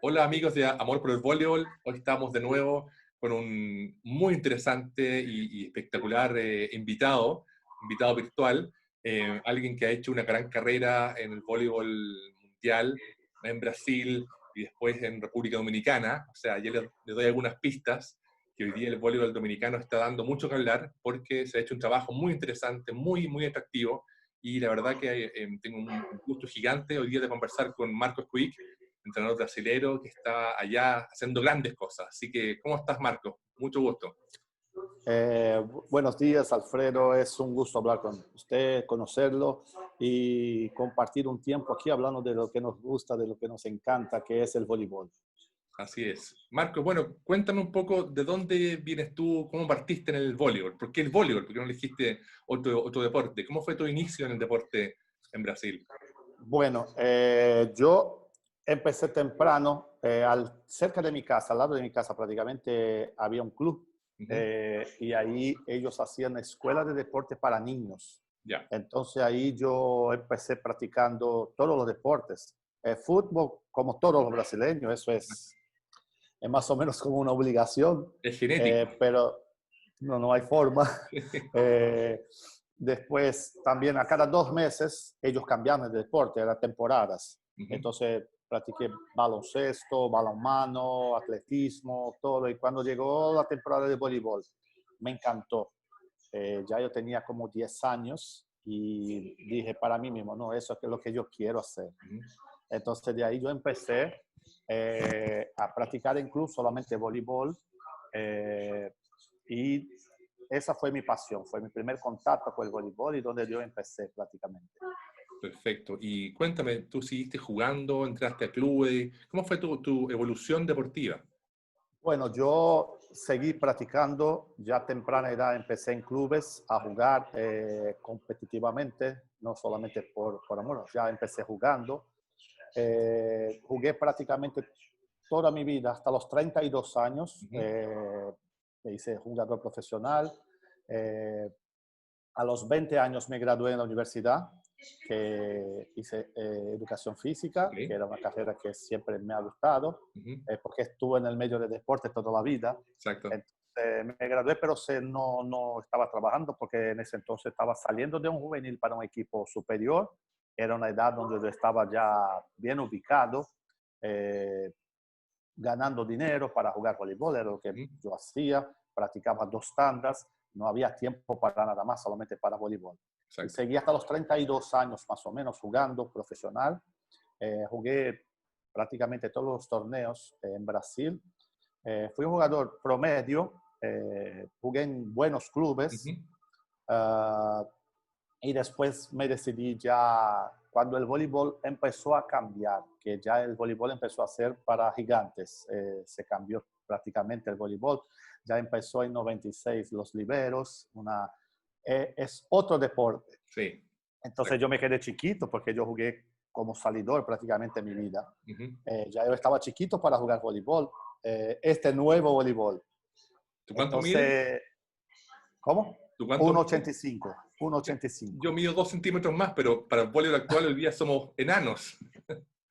Hola amigos de Amor por el Voleibol, hoy estamos de nuevo con un muy interesante y espectacular invitado virtual, alguien que ha hecho una gran carrera en el voleibol mundial, en Brasil y después en República Dominicana. O sea, ya le doy algunas pistas que hoy día el voleibol dominicano está dando mucho que hablar porque se ha hecho un trabajo muy interesante, muy atractivo, y la verdad que tengo un gusto gigante hoy día de conversar con Marcos Quick, entrenador brasilero que está allá haciendo grandes cosas. Así que, ¿cómo estás, Marco? Mucho gusto. Buenos días, Alfredo. Es un gusto hablar con usted, conocerlo y compartir un tiempo aquí hablando de lo que nos gusta, de lo que nos encanta, que es el voleibol. Así es. Marco, bueno, cuéntame un poco de dónde vienes tú, cómo partiste en el voleibol. ¿Por qué el voleibol? ¿Por qué no elegiste otro deporte? ¿Cómo fue tu inicio en el deporte en Brasil? Bueno, yo empecé temprano, cerca de mi casa, al lado de mi casa prácticamente había un club Ujú. y ahí ellos hacían escuela de deporte para niños. Ya. Entonces ahí yo empecé practicando todos los deportes. Fútbol, como todos los brasileños, eso es más o menos como una obligación, Es genético. pero no hay forma. Eh, Después también a cada 2 meses ellos cambiaban de deporte, eran temporadas. Ujú. Entonces practiqué baloncesto, balonmano, atletismo, todo. Y cuando llegó la temporada de voleibol, me encantó. Ya yo tenía como 10 años y dije para mí mismo, no, eso es lo que yo quiero hacer. Ujú. Entonces de ahí yo empecé a practicar en club solamente voleibol eh, y esa fue mi pasión, fue mi primer contacto con el voleibol y donde yo empecé prácticamente. Perfecto. Y cuéntame, ¿tú seguiste jugando, entraste a clubes? ¿Cómo fue tu evolución deportiva? Bueno, yo seguí practicando, ya a temprana edad empecé en clubes a jugar competitivamente, no solamente por amor, ya empecé jugando. Jugué prácticamente toda mi vida, hasta los 32 años, Ujú. me hice jugador profesional. Eh, a los 20 años me gradué en la universidad, que hice educación física, que Ok. era una carrera que siempre me ha gustado, Ujú. porque estuve en el medio de deporte toda la vida. Exacto. Entonces, me gradué, pero no estaba trabajando porque en ese entonces estaba saliendo de un juvenil para un equipo superior. Era una edad donde yo estaba ya bien ubicado, eh, ganando dinero para jugar voleibol, era lo que Ujú. yo hacía, practicaba 2 tandas, no había tiempo para nada más, solamente para voleibol. Y Exacto. seguí hasta los 32 años más o menos jugando profesional. Jugué prácticamente todos los torneos en Brasil. Fui un jugador promedio, jugué en buenos clubes. Ujú. uh, y después me decidí ya, cuando el voleibol empezó a cambiar, que ya el voleibol empezó a ser para gigantes, se cambió prácticamente el voleibol, ya empezó en 96 los liberos, es otro deporte. Sí. Entonces Exacto. yo me quedé chiquito porque yo jugué como salidor prácticamente en mi vida. Ujú. Ya yo estaba chiquito para jugar voleibol, este nuevo voleibol. ¿Tú cuánto mides? Entonces, ¿cómo? ¿Tú cuánto mides? 1,85, Yo 1,85. mido 2 centímetros más, pero para el voleibol actual hoy día somos enanos.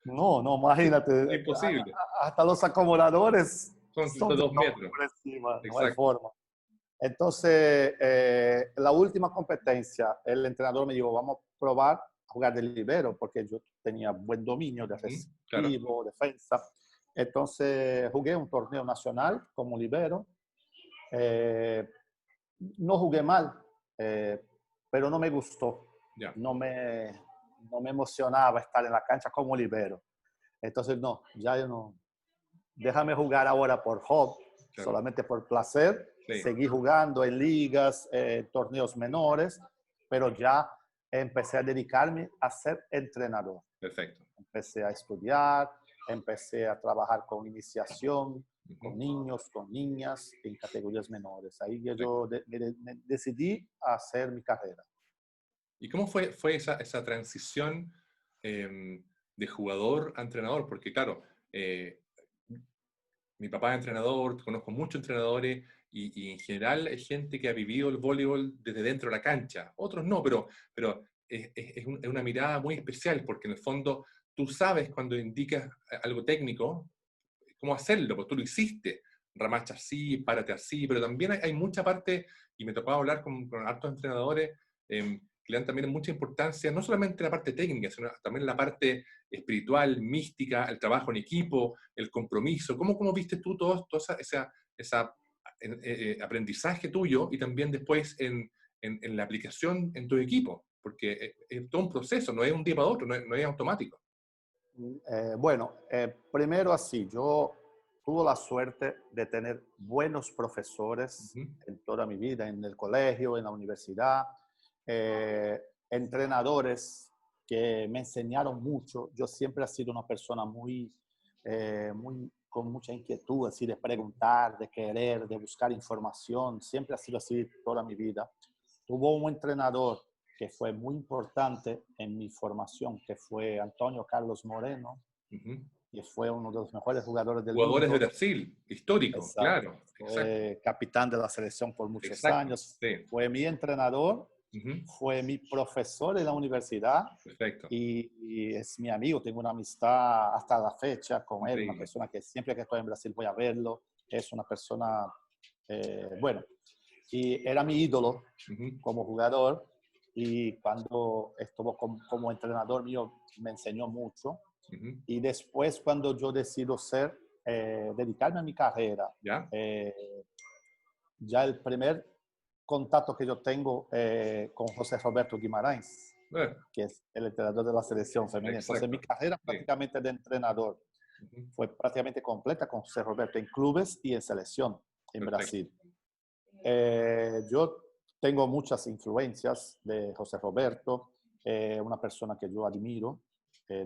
No, imagínate, Imposible. hasta los acomodadores Son son de de 2 metros. por encima, no hay Exacto. forma. Entonces, la última competencia, el entrenador me dijo, vamos a probar a jugar de libero, porque yo tenía buen dominio de Ujú. Claro. receptivo, defensa. Entonces, jugué un torneo nacional como libero. Eh, no jugué mal, eh, pero no me gustó. Ya. No me, no me emocionaba estar en la cancha como libero. Entonces, no, ya yo no. Déjame jugar ahora por hobby, Claro. solamente por placer. Sí. Seguí jugando en ligas, torneos menores, pero ya empecé a dedicarme a ser entrenador. Perfecto. Empecé a estudiar, empecé a trabajar con iniciación, Ujú. con niños, con niñas en categorías menores. Ahí Perfecto. yo me decidí a hacer mi carrera. ¿Y cómo fue esa transición de jugador a entrenador? Porque claro, mi papá es entrenador, conozco muchos entrenadores y en general hay gente que ha vivido el voleibol desde dentro de la cancha. Otros no, pero es una mirada muy especial porque en el fondo tú sabes cuando indicas algo técnico, cómo hacerlo, porque tú lo hiciste, ramacha así, párate así, pero también hay mucha parte, y me tocaba hablar con hartos entrenadores, que le dan también mucha importancia, no solamente la parte técnica, sino también la parte espiritual, mística, el trabajo en equipo, el compromiso. ¿Cómo viste tú todo esa aprendizaje tuyo y también después en la aplicación en tu equipo? Porque es todo un proceso, no es un día para otro, no es automático. Bueno, primero así, yo tuve la suerte de tener buenos profesores Ujú, en toda mi vida, en el colegio, en la universidad, eh, entrenadores que me enseñaron mucho. Yo siempre he sido una persona con mucha inquietud, así de preguntar, de querer, de buscar información. Siempre ha sido así toda mi vida. Tuvo un entrenador que fue muy importante en mi formación, que fue Antonio Carlos Moreno, ujú. que fue uno de los mejores jugadores del Jugadores de mundo. Brasil, histórico, Exacto. claro, exacto, Fue capitán de la selección por muchos exacto, años. sí, Fue mi entrenador, ujú, fue mi profesor en la universidad perfecto, y es mi amigo. Tengo una amistad hasta la fecha con él, una increíble. persona que siempre que estoy en Brasil voy a verlo. Es una persona, bueno, y era mi ídolo Ujú, como jugador y cuando estuvo como entrenador mío me enseñó mucho. ujú. Y después cuando yo decido dedicarme a mi carrera, ¿Ya? eh, ya el primer contacto que yo tengo con José Roberto Guimarães, Eh, que es el entrenador de la selección femenina. Entonces mi exacto, carrera sí. prácticamente de entrenador Ujú, fue prácticamente completa con José Roberto en clubes y en selección en perfecto. Brasil. Yo tengo muchas influencias de José Roberto, una persona que yo admiro,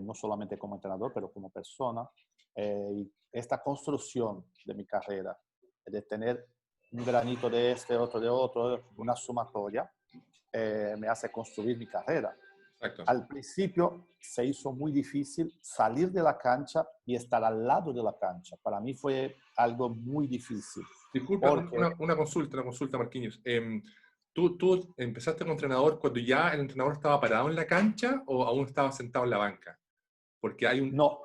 no solamente como entrenador, pero como persona. Y esta construcción de mi carrera, de tener un granito de este, otro de otro, Ujú, una sumatoria, me hace construir mi carrera. exacto. Al principio se hizo muy difícil salir de la cancha y estar al lado de la cancha. Para mí fue algo muy difícil Disculpa, porque una consulta, Marquinhos. ¿Tú empezaste como entrenador cuando ya el entrenador estaba parado en la cancha o aún estaba sentado en la banca? Porque hay un... no,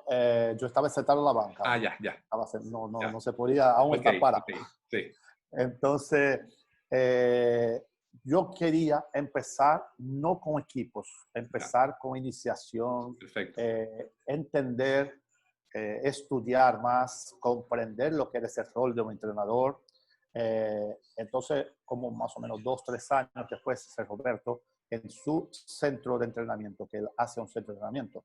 yo estaba sentado en la banca Ah, aún. ya, ya, No ya. se podía aún Ok, estar parado. ok, sí, Entonces, eh, yo quería empezar no con equipos, ya, empezar con iniciación, perfecto. entender, estudiar más, comprender lo que es el rol de un entrenador. Entonces, como más o menos 2, 3 años después, Roberto, en su centro de entrenamiento, que él hace un centro de entrenamiento,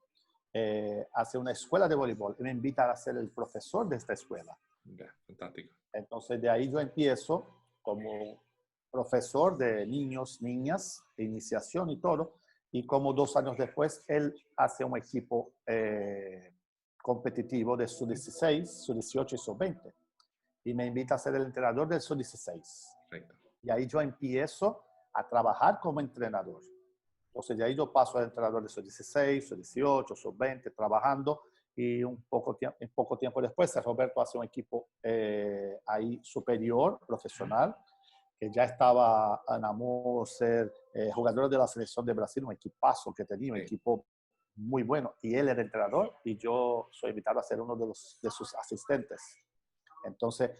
hace una escuela de voleibol y me invita a ser el profesor de esta escuela. Ya, fantástico. Entonces de ahí yo empiezo como profesor de niños, niñas, de iniciación y todo. Y como 2 años después, él hace un equipo competitivo de sub-16, sub-18 y sub-20. Y me invita a ser el entrenador del sub-16. Perfecto. Y ahí yo empiezo a trabajar como entrenador. Entonces, de ahí yo paso a entrenador de sub-16, sub-18, sub-20, trabajando. Y en poco tiempo después, Roberto hace un equipo ahí superior, profesional, que ya estaba en amor ser jugador de la selección de Brasil, un equipazo que tenía, un Sí, equipo muy bueno. Y él era entrenador y yo soy invitado a ser uno de sus asistentes. Entonces,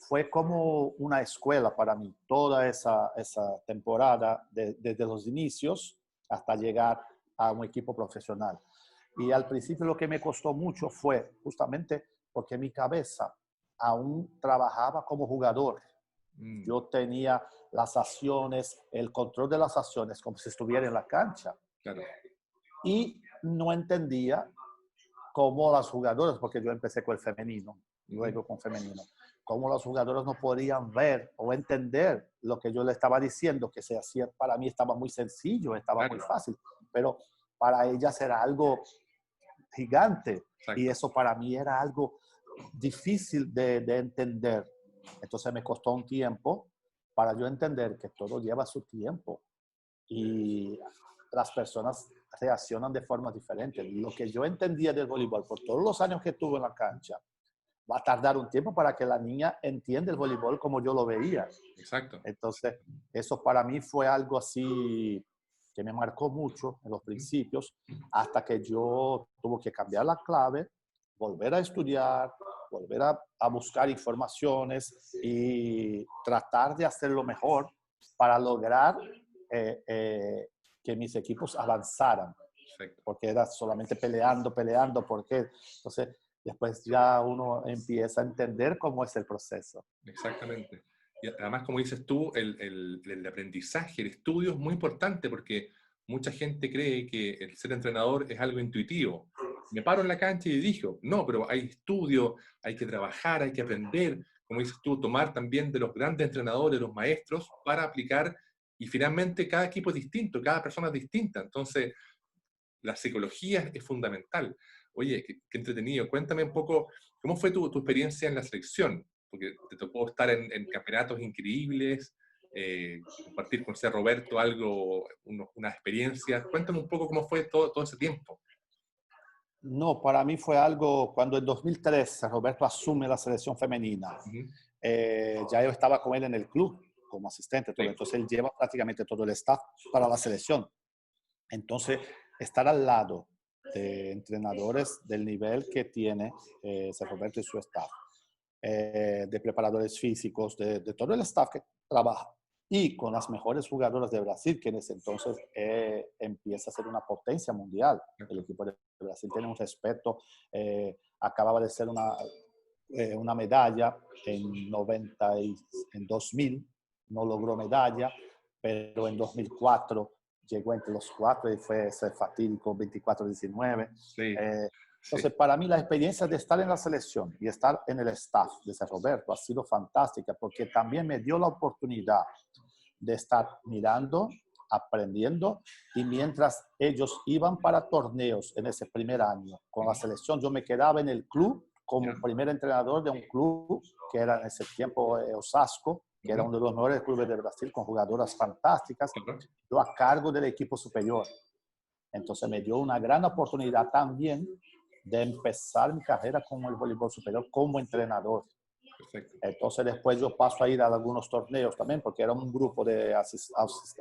fue como una escuela para mí, toda esa temporada, desde los inicios hasta llegar a un equipo profesional. Y al principio lo que me costó mucho fue justamente porque mi cabeza aún trabajaba como jugador. mm, Yo tenía las acciones, el control de las acciones como si estuviera en la cancha. claro, Y no entendía cómo las jugadoras, porque yo empecé con el femenino, ujú, luego con femenino, cómo las jugadoras no podían ver o entender lo que yo le estaba diciendo, que se hacía, para mí estaba muy sencillo, estaba muy claro, fácil, pero para ellas era algo gigante y exacto. eso para mí era algo difícil de entender. Entonces me costó un tiempo para yo entender que todo lleva su tiempo y las personas reaccionan de forma diferente. Lo que yo entendía del voleibol por todos los años que estuve en la cancha, va a tardar un tiempo para que la niña entienda el voleibol como yo lo veía. Exacto, Entonces, exacto. eso para mí fue algo así que me marcó mucho en los Ujú, principios, hasta que yo tuve que cambiar la clave, volver a estudiar, volver a buscar informaciones y tratar de hacerlo mejor para lograr que mis equipos avanzaran. Perfecto. Porque era solamente peleando, peleando, porque entonces después ya uno empieza a entender cómo es el proceso. Exactamente. Y además, como dices tú, el aprendizaje, el estudio es muy importante porque mucha gente cree que el ser entrenador es algo intuitivo. Me paro en la cancha y dirijo. No, pero hay estudio, hay que trabajar, hay que aprender, como dices tú, tomar también de los grandes entrenadores, los maestros, para aplicar. Y finalmente cada equipo es distinto, cada persona es distinta. Entonces, la psicología es fundamental. Oye, qué entretenido. Cuéntame un poco, ¿cómo fue tu experiencia en la selección? Porque te tocó estar en campeonatos increíbles, compartir con José Roberto algo, una experiencia. Cuéntame un poco cómo fue todo ese tiempo. No, para mí fue algo, cuando en 2003 Roberto asume la selección femenina, Ujú. ya yo estaba con él en el club como asistente, todo. Sí, Entonces él lleva prácticamente todo el staff para la selección. Entonces, estar al lado de entrenadores del nivel que tiene Roberto y su staff, de preparadores físicos, de todo el staff que trabaja, y con las mejores jugadoras de Brasil, que en ese entonces empieza a ser una potencia mundial. El equipo de Brasil tiene un respeto, acababa de ser una medalla en 2000, no logró medalla, pero en 2004 llegó entre los cuatro y fue ese fatídico 24-19. sí, sí. Entonces, para mí la experiencia de estar en la selección y estar en el staff de San Roberto ha sido fantástica porque también me dio la oportunidad de estar mirando, aprendiendo, y mientras ellos iban para torneos en ese primer año con la selección, yo me quedaba en el club como Ya. primer entrenador de un club que era en ese tiempo Osasco, que era Ujú. uno de los mejores clubes de Brasil con jugadoras fantásticas, Claro. yo a cargo del equipo superior. Entonces me dio una gran oportunidad también de empezar mi carrera con el voleibol superior como entrenador. Perfecto. Entonces después yo paso a ir a algunos torneos también, porque era un grupo de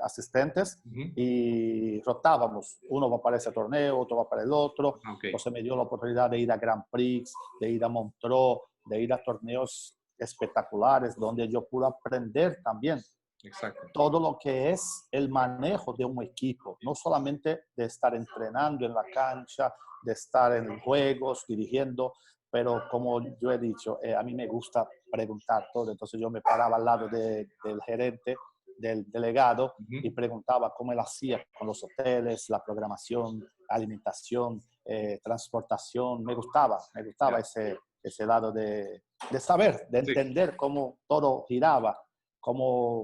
asistentes Ujú. y rotábamos. Uno va para ese torneo, otro va para el otro. Ok, Entonces me dio la oportunidad de ir a Grand Prix, de ir a Montreux, de ir a torneos espectaculares donde yo pude aprender también exacto. todo lo que es el manejo de un equipo, no solamente de estar entrenando en la cancha, de estar en juegos, dirigiendo, pero como yo he dicho, a mí me gusta preguntar todo, entonces yo me paraba al lado del gerente, del delegado, y Ujú. preguntaba cómo él hacía con los hoteles, la programación, alimentación, transportación. Me gustaba Ya. ese lado de saber, de Sí, entender cómo todo giraba,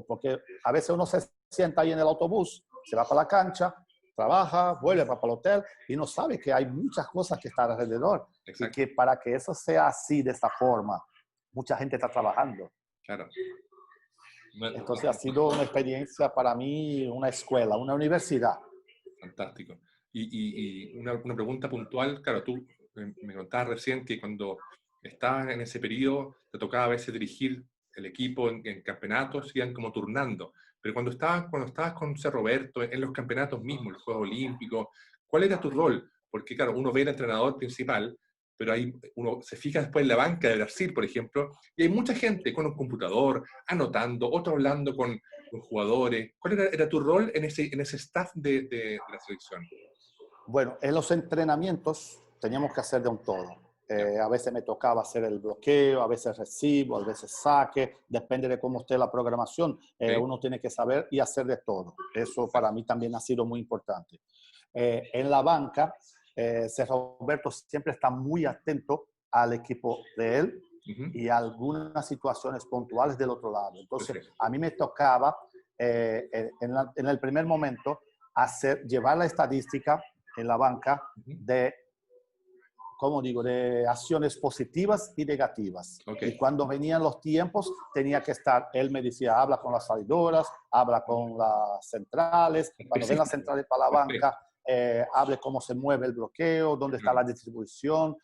porque a veces uno se sienta ahí en el autobús, se va para la cancha, trabaja, vuelve para el hotel y no sabe que hay muchas cosas que están alrededor y exacto. que para que eso sea así, de esta forma, mucha gente está trabajando. Claro. No, Entonces ha sido una experiencia para mí, una escuela, una universidad. fantástico. Y una pregunta puntual, claro, tú me contabas recién que cuando estabas en ese periodo te tocaba a veces dirigir el equipo en campeonatos, iban como turnando, pero cuando estabas con C. Roberto en los campeonatos mismos, los Juegos Olímpicos, ¿cuál era tu rol? Porque claro, uno ve al entrenador principal, pero ahí uno se fija después en la banca de Brasil, por ejemplo, y hay mucha gente con un computador, anotando, otro hablando con jugadores. ¿Cuál era tu rol en ese staff de la selección? Bueno, en los entrenamientos teníamos que hacer de un todo. Ya, A veces me tocaba hacer el bloqueo, a veces recibo, a veces saque, depende de cómo esté la programación. ¿sí? Uno tiene que saber y hacer de todo. Eso para Exacto. mí también ha sido muy importante. En la banca, Roberto siempre está muy atento al equipo de él Ujú. y a algunas situaciones puntuales del otro lado. Entonces, Perfecto. a mí me tocaba en el primer momento llevar la estadística en la banca Ujú. de, como digo, de acciones positivas y negativas. Ok. Y cuando venían los tiempos, tenía que estar, él me decía, habla con las salidoras, habla con las centrales, cuando ven las Específico. centrales para la banca, Perfecto. hable cómo se mueve el bloqueo, dónde está Claro. la distribución.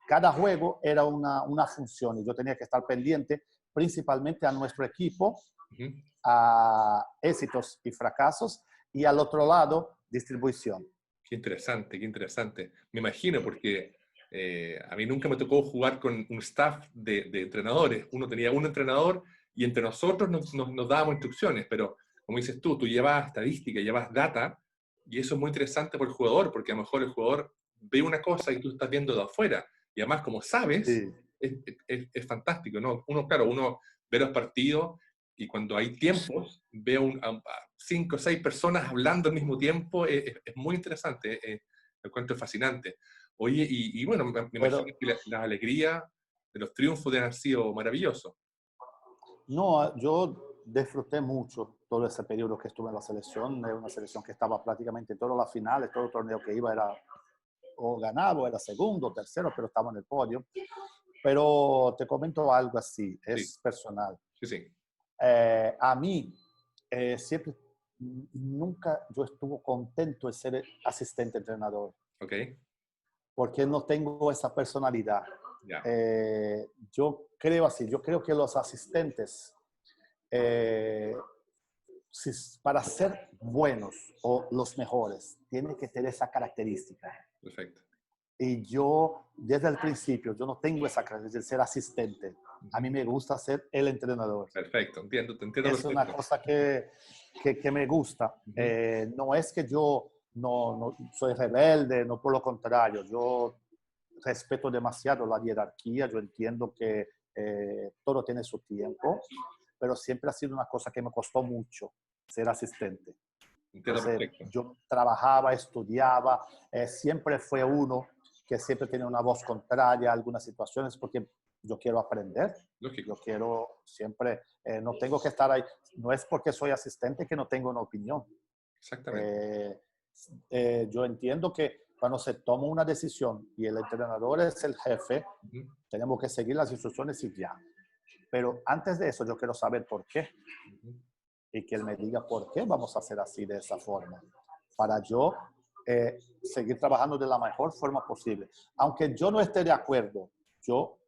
Cada juego era una función y yo tenía que estar pendiente principalmente a nuestro equipo, Ujú. a éxitos y fracasos, y al otro lado, distribución. Qué interesante, qué interesante. Me imagino, porque A mí nunca me tocó jugar con un staff de entrenadores. Uno tenía un entrenador y entre nosotros nos dábamos instrucciones, pero como dices tú llevas estadística, llevas data, y eso es muy interesante por el jugador, porque a lo mejor el jugador ve una cosa y tú estás viendo de afuera, y además como sabes, Sí. es fantástico, ¿no? Claro, uno ve los partidos y cuando hay tiempos, ve a 5 o 6 personas hablando al mismo tiempo, es muy interesante, lo encuentro fascinante. Oye, y bueno, me imagino Pero que la alegría de los triunfos deben haber sido maravillosos. no, yo disfruté mucho todo ese periodo que estuve en la selección. Era una selección que estaba prácticamente en todas las finales, todo torneo que iba era o ganaba, o era segundo, tercero, pero estaba en el podio. Pero te comento algo así, Sí, es personal. sí, sí. A mí, siempre, nunca yo estuve contento de ser asistente entrenador, Ok, porque no tengo esa personalidad. ya, Yo creo así, yo creo que los asistentes, eh, para ser buenos o los mejores, tienen que tener esa característica. perfecto. Y yo, desde el principio, yo no tengo esa característica de ser asistente. A Ujú. mí me gusta ser el entrenador. Perfecto, entiendo, te entiendo Es una perfecto. cosa que me gusta. Ujú. No es que yo no soy rebelde, no, por lo contrario, yo respeto demasiado la jerarquía, yo entiendo que todo tiene su tiempo, pero siempre ha sido una cosa que me costó mucho ser asistente. Entiendo Entonces, perfecto. yo trabajaba, estudiaba, siempre fue uno que siempre tenía una voz contraria a algunas situaciones porque yo quiero aprender, yo Lógico, quiero siempre, no tengo que estar ahí, no es porque soy asistente que no tengo una opinión. exactamente. Eh, yo entiendo que cuando se toma una decisión y el entrenador es el jefe, Ujú, tenemos que seguir las instrucciones y ya. Pero antes de eso yo quiero saber por qué ujú. y que él me diga por qué vamos a hacer así de esa forma, para yo seguir trabajando de la mejor forma posible. Aunque yo no esté de acuerdo, yo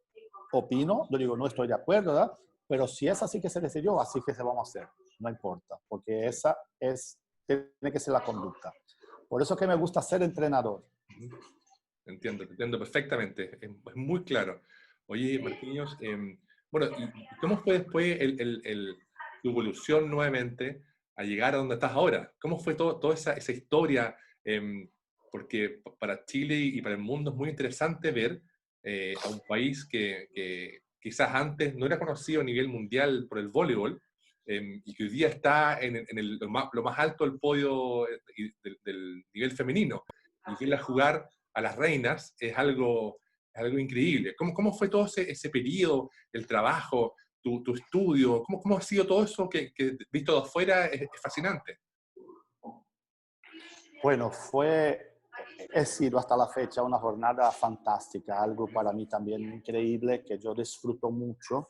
opino, yo digo, no estoy de acuerdo, ¿verdad? Pero si es así que se decidió, así que se vamos a hacer, no importa, porque Sí, esa tiene que ser la conducta. Por eso que me gusta ser entrenador. ujú. Te entiendo perfectamente, es muy claro. Oye, Marquinhos, bueno, ¿y cómo fue después tu evolución nuevamente a llegar a donde estás ahora? ¿Cómo fue toda esa historia? Porque para Chile y para el mundo es muy interesante ver a un país que quizás antes no era conocido a nivel mundial por el voleibol, y que hoy día está en lo más alto del podio del nivel femenino. Y verla jugar a las reinas es algo increíble. ¿Cómo fue todo ese periodo, el trabajo, tu estudio? ¿Cómo ha sido todo eso que visto de afuera es fascinante? Bueno, he sido hasta la fecha una jornada fantástica, algo para mí también increíble que yo disfruto mucho.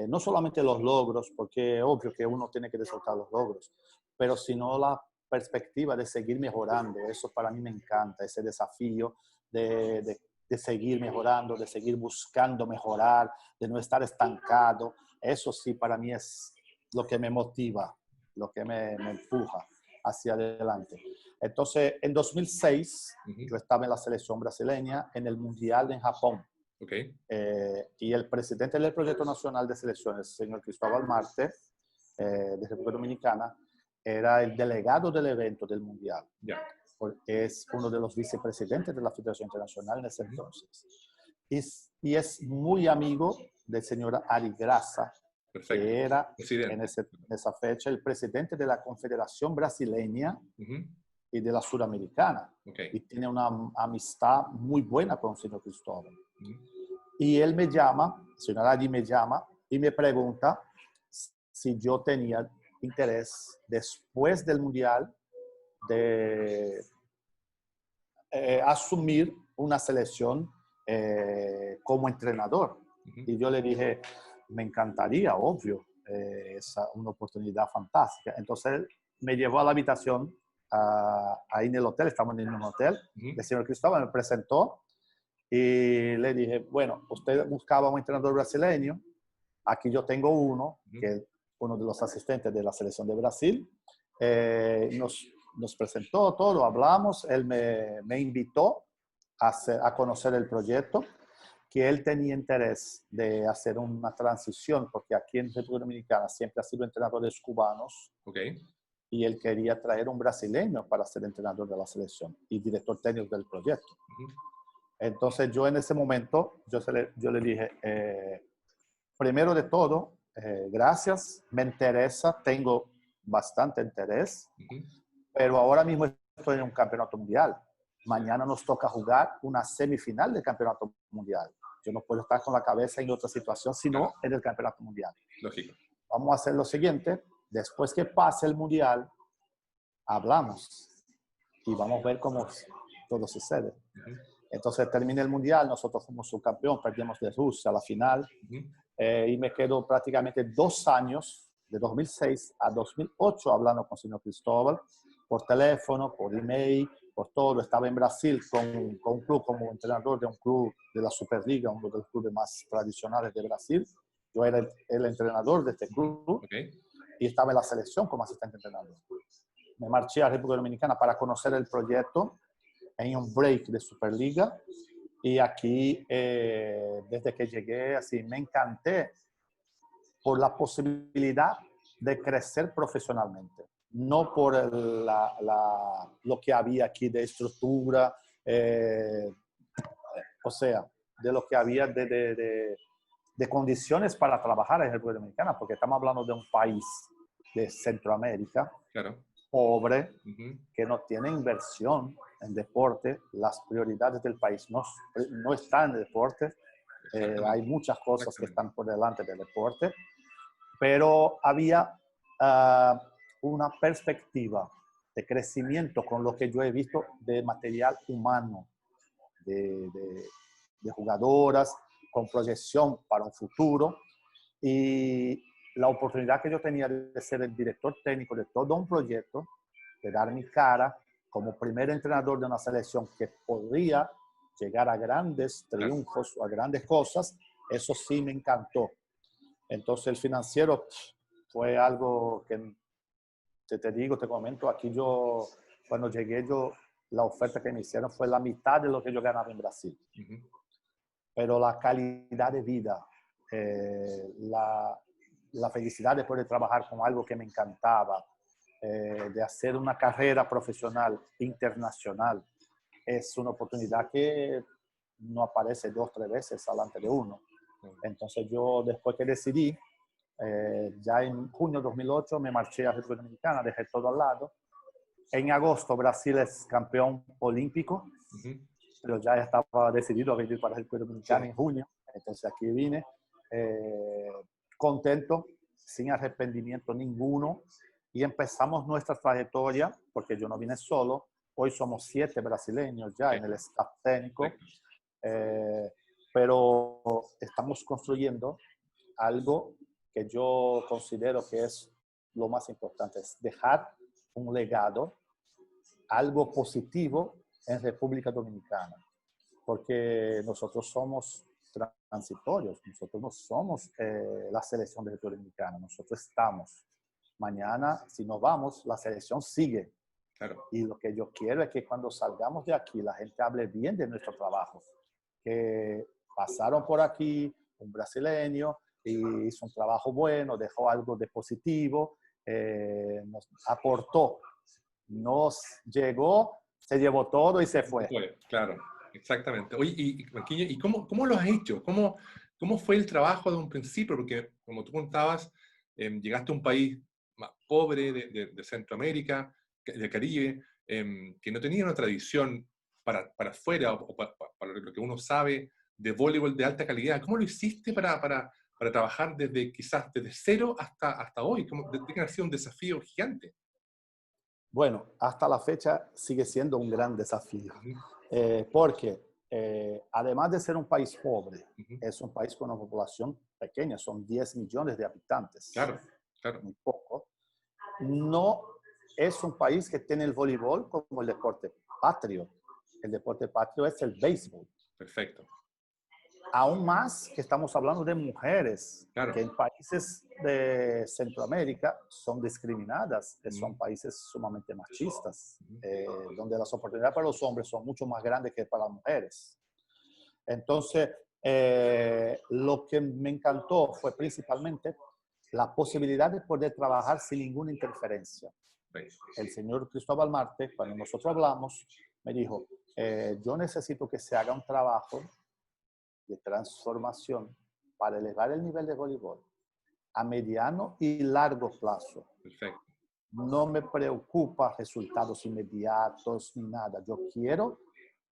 No solamente los logros, porque obvio que uno tiene que disfrutar los logros, pero sino la perspectiva de seguir mejorando. Eso para mí me encanta, ese desafío de seguir mejorando, de seguir buscando mejorar, de no estar estancado. Eso sí para mí es lo que me motiva, lo que me empuja hacia adelante. Entonces, en 2006, Ujú. yo estaba en la selección brasileña en el Mundial en Japón. Ok, Y el presidente del Proyecto Nacional de Selecciones, el señor Cristóbal Marte, de República Dominicana, era el delegado del evento del Mundial, ya. porque es uno de los vicepresidentes de la Federación Internacional en ese Ujú. entonces. Y es muy amigo del señor Ari Graça, Perfecto. que era Presidente. en esa fecha el presidente de la Confederación Brasileña Ujú. y de la Suramericana. Ok. Y tiene una amistad muy buena con el señor Cristóbal. Ujú. Y él me llama, el señor Adi me llama y me pregunta si yo tenía interés después del Mundial de asumir una selección como entrenador. Ujú. Y yo le dije, me encantaría, obvio, es una oportunidad fantástica. Entonces él me llevó a la habitación, ahí en el hotel, estamos en un hotel, Ujú. el señor Cristóbal me presentó y le dije, bueno, usted buscaba un entrenador brasileño, aquí yo tengo uno, Ujú. que es uno de los asistentes de la selección de Brasil. Nos presentó todo, hablamos, él me invitó a conocer el proyecto, que él tenía interés de hacer una transición, porque aquí en República Dominicana siempre ha sido entrenadores cubanos, Ok. y él quería traer un brasileño para ser entrenador de la selección y director técnico del proyecto. Ujú. Entonces yo en ese momento, yo le dije, primero de todo, gracias, me interesa, tengo bastante interés, Ujú. pero ahora mismo estoy en un campeonato mundial. Mañana nos toca jugar una semifinal del campeonato mundial. Yo no puedo estar con la cabeza en otra situación, Claro, sino en el campeonato mundial. lógico. Vamos a hacer lo siguiente, después que pase el mundial, hablamos y vamos a ver cómo todo sucede. Ujú. Entonces termina el mundial, nosotros fuimos subcampeón, perdimos de Rusia a la final, Ujú. y me quedo prácticamente 2 años, de 2006 a 2008, hablando con el señor Cristóbal, por teléfono, por email, por todo. Estaba en Brasil con un club como entrenador de un club de la Superliga, uno de los clubes más tradicionales de Brasil. Yo era el entrenador de este Ujú. club Ok. y estaba en la selección como asistente entrenador. Me marché a República Dominicana para conocer el proyecto en un break de Superliga. Y aquí, desde que llegué, así me encanté por la posibilidad de crecer profesionalmente, no por lo que había aquí de estructura, o sea, de lo que había de condiciones para trabajar en República Dominicana, porque estamos hablando de un país de Centroamérica Claro. pobre, Ujú. que no tiene inversión en deporte. Las prioridades del país no están en el deporte. Hay Exactamente. muchas cosas que Exactamente. están por delante del deporte, pero había una perspectiva de crecimiento con lo que yo he visto de material humano, de, de, de jugadoras con proyección para un futuro, y la oportunidad que yo tenía de ser el director técnico de todo un proyecto, de dar mi cara como primer entrenador de una selección que podría llegar a grandes Claro. triunfos o a grandes cosas, eso sí me encantó. Entonces el financiero fue algo que te digo, te comento, aquí yo, cuando llegué la oferta que me hicieron fue la mitad de lo que yo ganaba en Brasil. Ujú. Pero la calidad de vida, la felicidad de poder trabajar con algo que me encantaba, de hacer una carrera profesional internacional, es una oportunidad que no aparece 2 o 3 veces delante de uno. Entonces yo, después que decidí, ya en junio de 2008 me marché a República Dominicana, dejé todo al lado. En agosto Brasil es campeón olímpico, Ujú. pero ya estaba decidido a venir para República Dominicana Sí. en junio. Entonces aquí vine, eh, contento, sin arrepentimiento ninguno, y empezamos nuestra trayectoria, porque yo no vine solo. Hoy somos 7 brasileños ya Ok. en el staff técnico, Perfecto. eh, pero estamos construyendo algo que yo considero que es lo más importante, es dejar un legado, algo positivo en República Dominicana, porque nosotros somos transitorios, nosotros no somos la selección de República Dominicana, nosotros estamos. Mañana, si nos vamos, la selección sigue. Claro. Y lo que yo quiero es que cuando salgamos de aquí, la gente hable bien de nuestro trabajo, que pasaron por aquí un brasileño y hizo un trabajo bueno, dejó algo de positivo, nos aportó, nos llegó, se llevó todo y se fue. Fue, claro, exactamente. Oye, Marquinhos, ¿y cómo lo has hecho? ¿Cómo fue el trabajo de un principio? Porque, como tú contabas, llegaste a un país más pobre de Centroamérica, del Caribe, que no tenía una tradición para afuera o para lo que uno sabe de voleibol de alta calidad. ¿Cómo lo hiciste para trabajar quizás desde cero hasta hoy? ¿Tiene que haber sido un desafío gigante? Bueno, hasta la fecha sigue siendo un gran desafío, Ujú. porque además de ser un país pobre, Ujú. es un país con una población pequeña, son 10 millones de habitantes, Claro, claro, muy poco. No es un país que tiene el voleibol como el deporte patrio. El deporte patrio es el béisbol. perfecto. aún más que estamos hablando de mujeres Claro. que en países de Centroamérica son discriminadas, que son países sumamente machistas, donde las oportunidades para los hombres son mucho más grandes que para las mujeres. Entonces, lo que me encantó fue principalmente la posibilidad de poder trabajar sin ninguna interferencia. El señor Cristóbal Marte, cuando nosotros hablamos, me dijo, yo necesito que se haga un trabajo de transformación para elevar el nivel de voleibol a mediano y largo plazo. Perfecto. No me preocupa resultados inmediatos ni nada. Yo quiero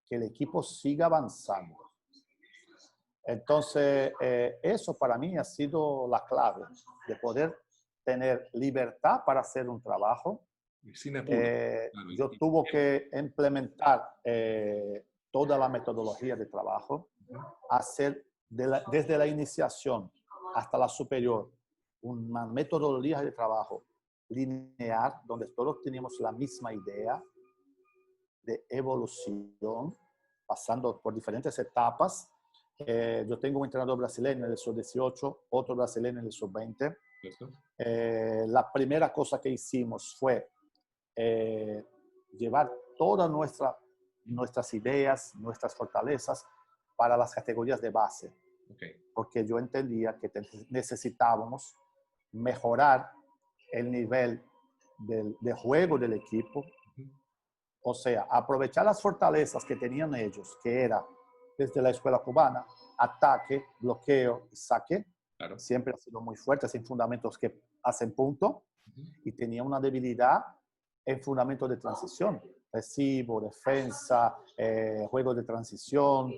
que el equipo siga avanzando. Entonces, eso para mí ha sido la clave de poder tener libertad para hacer un trabajo. Sin apuro. Yo tuve que implementar toda la metodología de trabajo, hacer desde la iniciación hasta la superior una metodología de trabajo lineal, donde todos teníamos la misma idea de evolución, pasando por diferentes etapas. Yo tengo un entrenador brasileño en el sub-18, otro brasileño en el sub-20. La primera cosa que hicimos fue llevar todas nuestras ideas, nuestras fortalezas para las categorías de base. Porque yo entendía que necesitábamos mejorar el nivel de juego del equipo. O sea, aprovechar las fortalezas que tenían ellos, que era desde la escuela cubana, ataque, bloqueo y saque. Claro. Siempre ha sido muy fuerte, sin fundamentos que hacen punto. Y tenía una debilidad en fundamentos de transición. Recibo, defensa, juego de transición.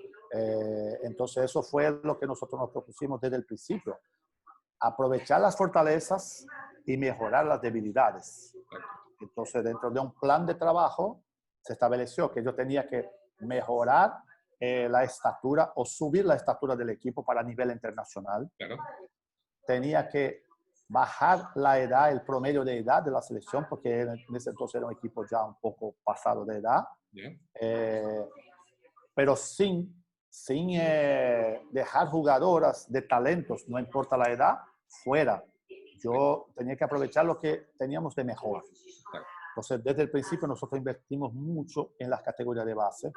Entonces eso fue lo que nosotros nos propusimos desde el principio. Aprovechar las fortalezas y mejorar las debilidades. Entonces dentro de un plan de trabajo se estableció que yo tenía que mejorar la estatura o subir la estatura del equipo para nivel internacional. Claro. Tenía que bajar la edad, el promedio de edad de la selección, porque en ese entonces era un equipo ya un poco pasado de edad. Pero sin dejar jugadoras de talentos, no importa la edad, fuera. Yo tenía que aprovechar lo que teníamos de mejor. Entonces, desde el principio nosotros invertimos mucho en las categorías de base.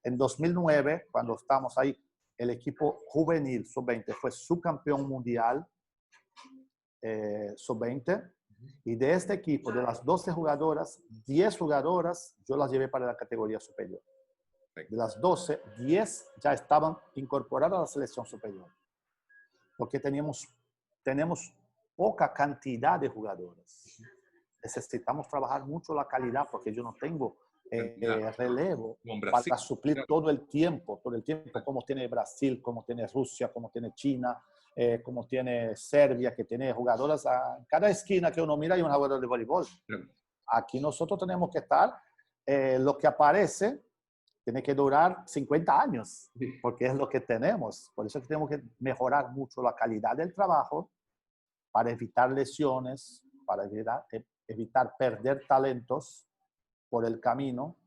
En 2009, cuando estamos ahí, el equipo juvenil sub-20 fue subcampeón mundial sub-20. Y de este equipo, de las 12 jugadoras, 10 jugadoras yo las llevé para la categoría superior. De las 12, 10 ya estaban incorporadas a la selección superior. Porque tenemos poca cantidad de jugadoras. Necesitamos trabajar mucho la calidad porque yo no tengo relevo para suplir todo el tiempo, como tiene Brasil, como tiene Rusia, como tiene China, como tiene Serbia, que tiene jugadoras a cada esquina que uno mira hay un jugador de voleibol. Aquí nosotros tenemos que estar, lo que aparece tiene que durar 50 años, porque es lo que tenemos. Por eso tenemos que mejorar mucho la calidad del trabajo para evitar lesiones, para evitar perder talentos por el camino,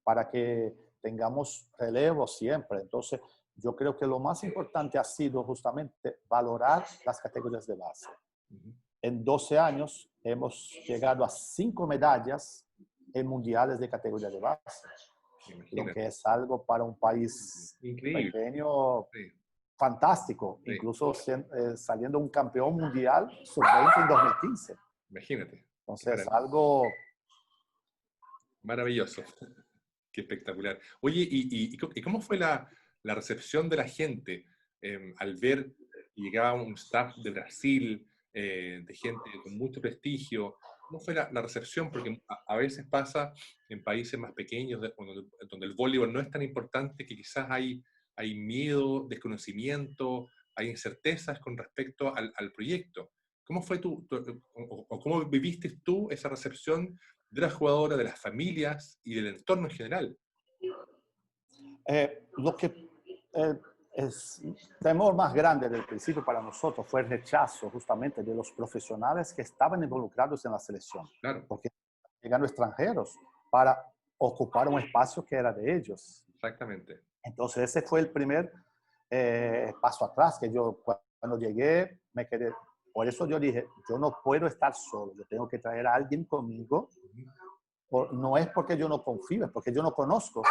para que tengamos relevo siempre. Entonces, yo creo que lo más importante ha sido justamente valorar las categorías de base. En 12 años hemos llegado a 5 medallas en mundiales de categoría de base. Lo que es algo para un país pequeño, fantástico. Incluso saliendo un campeón mundial sub-20 en 2015. Imagínate. Entonces, algo maravilloso. Qué espectacular. Oye, ¿y cómo fue la recepción de la gente al ver que llegaba un staff de Brasil, de gente con mucho prestigio? ¿Cómo fue la recepción? Porque a veces pasa en países más pequeños, donde el voleibol no es tan importante, que quizás hay miedo, desconocimiento, hay incertezas con respecto al proyecto. ¿Cómo fue o cómo viviste tú esa recepción de las jugadoras, de las familias y del entorno en general? Lo que es el temor más grande del principio para nosotros fue el rechazo justamente de los profesionales que estaban involucrados en la selección. Claro. Porque llegaron extranjeros para ocupar un espacio que era de ellos. Exactamente. Entonces ese fue el primer paso atrás, que yo cuando llegué me quedé. Por eso yo dije, yo no puedo estar solo, yo tengo que traer a alguien conmigo. No es porque yo no confío, es porque yo no conozco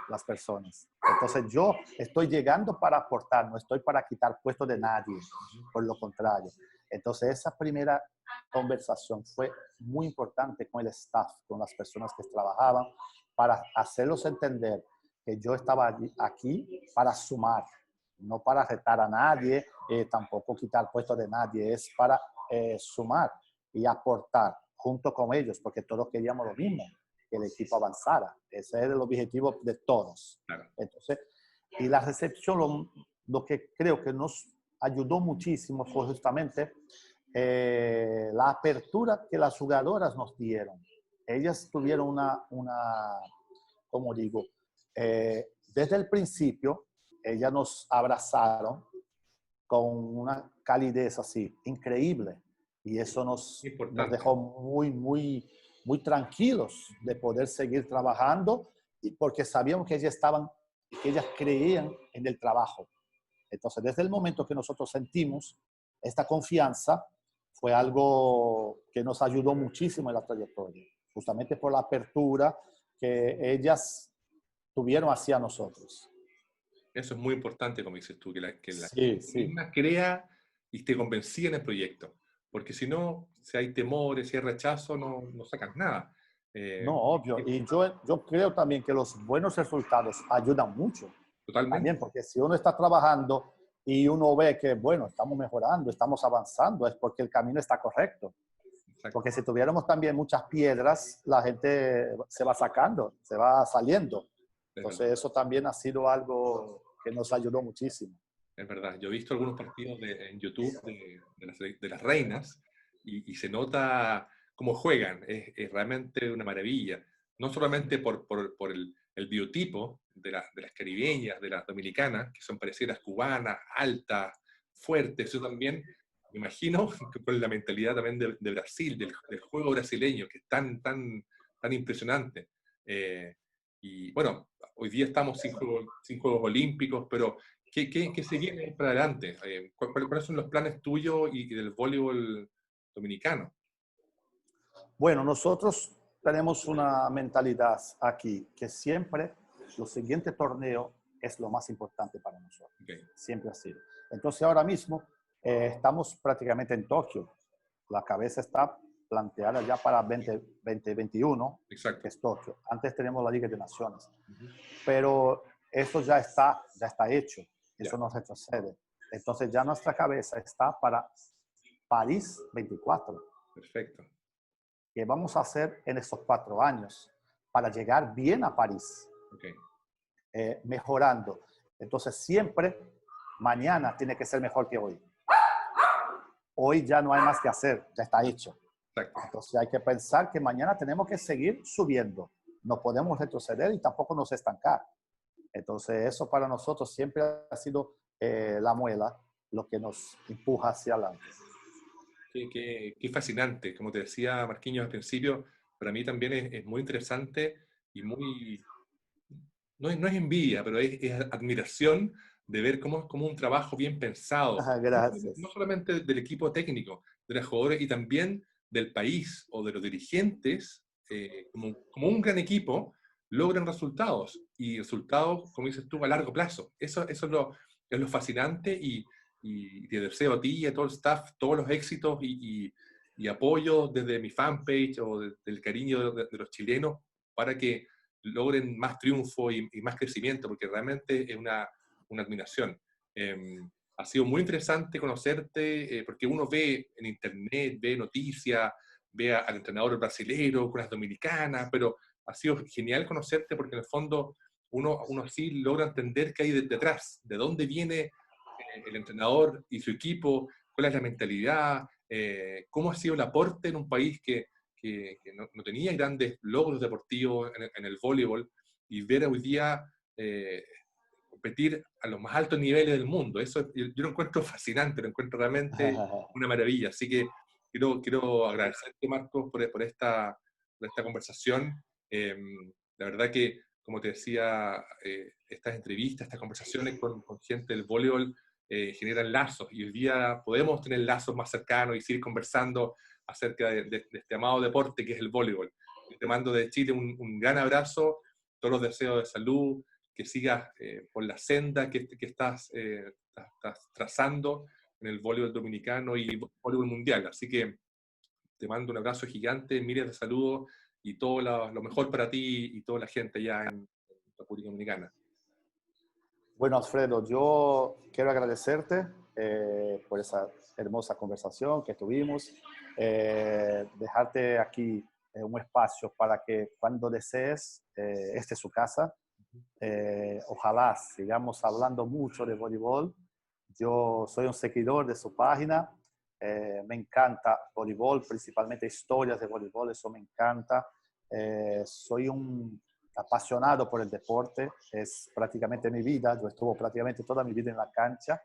las personas. Entonces yo estoy llegando para aportar, no estoy para quitar puestos de nadie, por lo contrario. Entonces esa primera conversación fue muy importante con el staff, con las personas que trabajaban, para hacerlos entender que yo estaba aquí para sumar, no para retar a nadie, tampoco quitar puestos de nadie, es para sumar y aportar junto con ellos, porque todos queríamos lo mismo, que el equipo avanzara. Ese era el objetivo de todos. Claro. Entonces, y la recepción, lo que creo que nos ayudó muchísimo fue justamente la apertura que las jugadoras nos dieron. Ellas tuvieron como digo, desde el principio, ellas nos abrazaron con una calidez así increíble. Y eso nos dejó muy tranquilos de poder seguir trabajando, y porque sabíamos que ellas creían en el trabajo. Entonces, desde el momento que nosotros sentimos esta confianza, fue algo que nos ayudó muchísimo en la trayectoria, justamente por la apertura que ellas tuvieron hacia nosotros. Eso es muy importante, como dices tú, que la Sí, gente sí. misma crea y esté convencida en el proyecto. Porque si no, si hay temores, si hay rechazo, no sacas nada. No, obvio. Y yo creo también que los buenos resultados ayudan mucho. Totalmente. También, porque si uno está trabajando y uno ve que, bueno, estamos mejorando, estamos avanzando, es porque el camino está correcto. Exacto. Porque si tuviéramos también muchas piedras, la gente se va sacando, se va saliendo. Entonces, eso también ha sido algo que nos ayudó muchísimo. Es verdad. Yo he visto algunos partidos en YouTube de las reinas y se nota cómo juegan. Es realmente una maravilla. No solamente por el biotipo de las caribeñas, de las dominicanas, que son parecidas cubanas, altas, fuertes, eso también, me imagino, que con la mentalidad también de Brasil, del juego brasileño, que es tan impresionante. Y bueno, hoy día estamos sin Juegos Olímpicos, pero ¿qué se viene para adelante? ¿Cuáles son los planes tuyos y del voleibol dominicano? Bueno, nosotros tenemos una mentalidad aquí que siempre los siguientes torneos es lo más importante para nosotros. Okay. Siempre ha sido. Entonces ahora mismo estamos prácticamente en Tokio. La cabeza está planteada ya para 2021, Exacto. que es Tokio. Antes tenemos la Liga de Naciones. Pero eso ya está hecho. Eso no retrocede. Entonces ya nuestra cabeza está para París 24. Perfecto. ¿Qué vamos a hacer en estos 4 años para llegar bien a París? Okay. Mejorando. Entonces siempre mañana tiene que ser mejor que hoy. Hoy ya no hay más que hacer, ya está hecho. Exacto. Entonces hay que pensar que mañana tenemos que seguir subiendo. No podemos retroceder y tampoco nos estancar. Entonces eso para nosotros siempre ha sido la muela, lo que nos empuja hacia adelante. Qué fascinante. Como te decía Marquinhos al principio, para mí también es muy interesante y no es envidia, pero es admiración de ver cómo es como un trabajo bien pensado. Gracias. No solamente del equipo técnico, de los jugadores y también del país o de los dirigentes, como un gran equipo, logran resultados. Y resultados, como dices tú, a largo plazo. Eso es lo fascinante y te deseo a ti y a todo el staff todos los éxitos y apoyo desde mi fanpage o del cariño de los chilenos para que logren más triunfo y más crecimiento, porque realmente es una admiración. Ha sido muy interesante conocerte, porque uno ve en internet, ve noticias, ve al entrenador brasileño con las dominicanas, pero ha sido genial conocerte porque en el fondo uno así logra entender qué hay detrás, de dónde viene el entrenador y su equipo, cuál es la mentalidad, cómo ha sido el aporte en un país que no tenía grandes logros deportivos en el voleibol, y ver hoy día competir a los más altos niveles del mundo. Eso yo lo encuentro fascinante, lo encuentro realmente una maravilla. Así que quiero agradecerte, Marcos, por esta conversación. La verdad que como te decía, estas entrevistas, estas conversaciones con gente del voleibol generan lazos, y hoy día podemos tener lazos más cercanos y seguir conversando acerca de este amado deporte que es el voleibol. Te mando de Chile un gran abrazo, todos los deseos de salud, que sigas por la senda que estás trazando en el voleibol dominicano y voleibol mundial. Así que te mando un abrazo gigante, miles de saludos y todo lo mejor para ti y toda la gente allá en República Dominicana. Bueno, Alfredo, yo quiero agradecerte por esa hermosa conversación que tuvimos, dejarte aquí un espacio para que cuando desees, esta es su casa. Ojalá sigamos hablando mucho de voleibol. Yo soy un seguidor de su página. Me encanta voleibol, principalmente historias de voleibol, eso me encanta. Soy un apasionado por el deporte, es prácticamente mi vida. Yo estuve prácticamente toda mi vida en la cancha,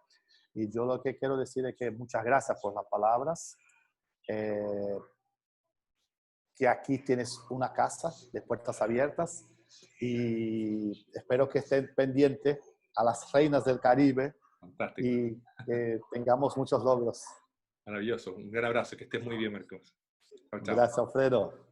y yo lo que quiero decir es que muchas gracias por las palabras. Que aquí tienes una casa de puertas abiertas, y espero que estén pendientes a las reinas del Caribe. Fantástico. Y que tengamos muchos logros. Maravilloso. Un gran abrazo. Que estés muy bien, Marcos. Chao, chao. Gracias, Alfredo.